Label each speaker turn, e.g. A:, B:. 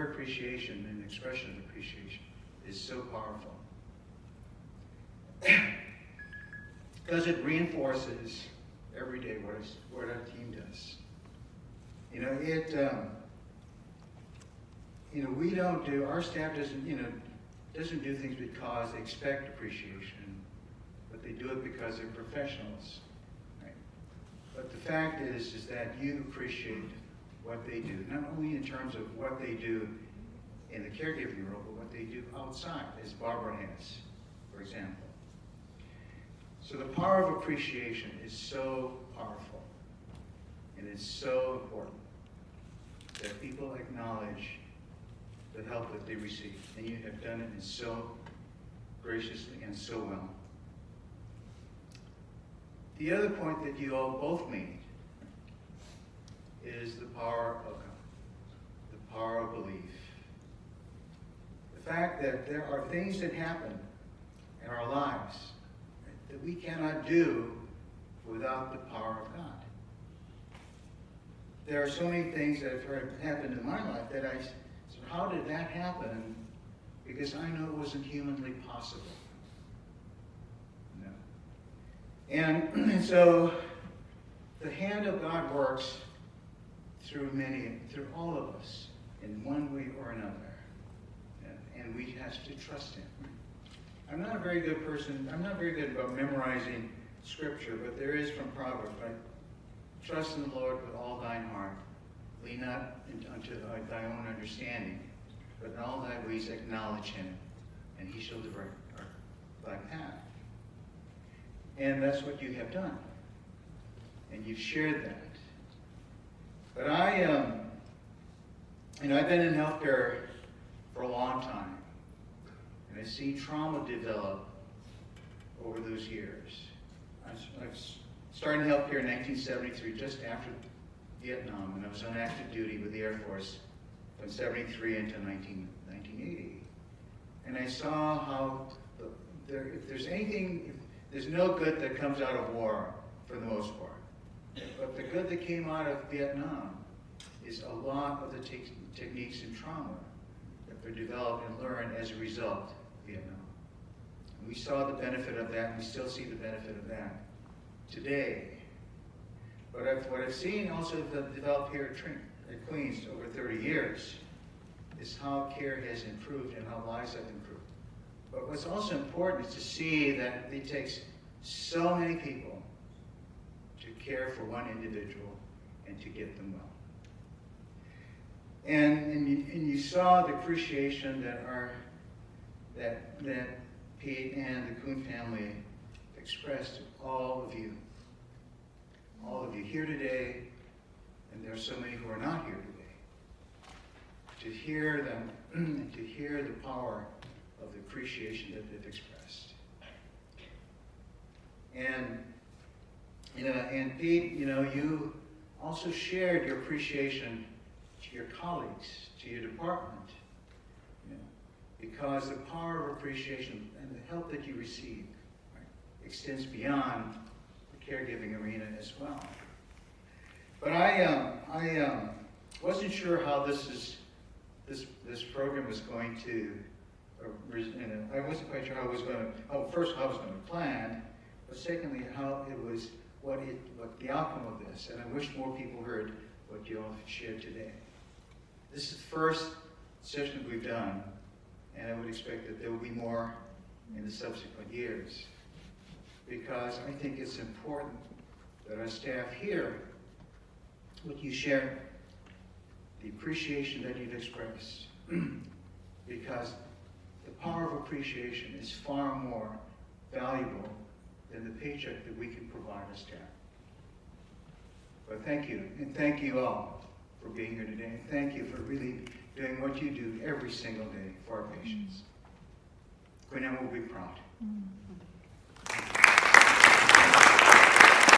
A: word appreciation and expression of appreciation is so powerful. Because it reinforces every day what our team does. Our staff doesn't do things because they expect appreciation, but they do it because they're professionals. Right? But the fact is that you appreciate what they do, not only in terms of what they do in the caregiving role, but what they do outside, as Barbara has, for example. So the power of appreciation is so powerful, and it's so important that people acknowledge the help that they receive, and you have done it so graciously and so well. The other point that you all both made is the power of God, the power of belief. The fact that there are things that happen in our lives that we cannot do without the power of God. There are so many things that have happened in my life that I said, how did that happen? Because I know it wasn't humanly possible. No. And so the hand of God works through all of us in one way or another. And we have to trust Him. I'm not a very good person. I'm not very good about memorizing Scripture, but there is from Proverbs, right? Trust in the Lord with all thine heart. Lean not unto thy own understanding, but in all thy ways acknowledge Him, and He shall direct thy path. And that's what you have done. And you've shared that. But I've been in healthcare for a long time, and I've seen trauma develop over those years. I started in healthcare in 1973, just after Vietnam, and I was on active duty with the Air Force from 73 into 1980. And I saw how if there's no good that comes out of war for the most part. But the good that came out of Vietnam is a lot of the techniques in trauma that were developed and learned as a result of Vietnam. And we saw the benefit of that, and we still see the benefit of that today. But what I've seen also develop here at Queens over 30 years is how care has improved and how lives have improved. But what's also important is to see that it takes so many people to care for one individual and to get them well. And you saw the appreciation that Pete and the Kuhn family expressed to all of you. All of you here today, and there are so many who are not here today. To hear them, and to hear the power of the appreciation that they've expressed. And Pete, you also shared your appreciation to your colleagues, to your department, because the power of appreciation and the help that you receive extends beyond the caregiving arena as well. But I wasn't sure how this program was going to. I wasn't quite sure how it was going to. First, how it was going to plan, but secondly, how it was, what the outcome of this. And I wish more people heard what you all shared today. This is the first session that we've done, and I would expect that there will be more in the subsequent years, because I think it's important that our staff hear what you share, the appreciation that you've expressed, because the power of appreciation is far more valuable than the paycheck that we can provide our staff. But thank you, and thank you all for being here today, and thank you for really doing what you do every single day for our patients. Queen Anne will be proud.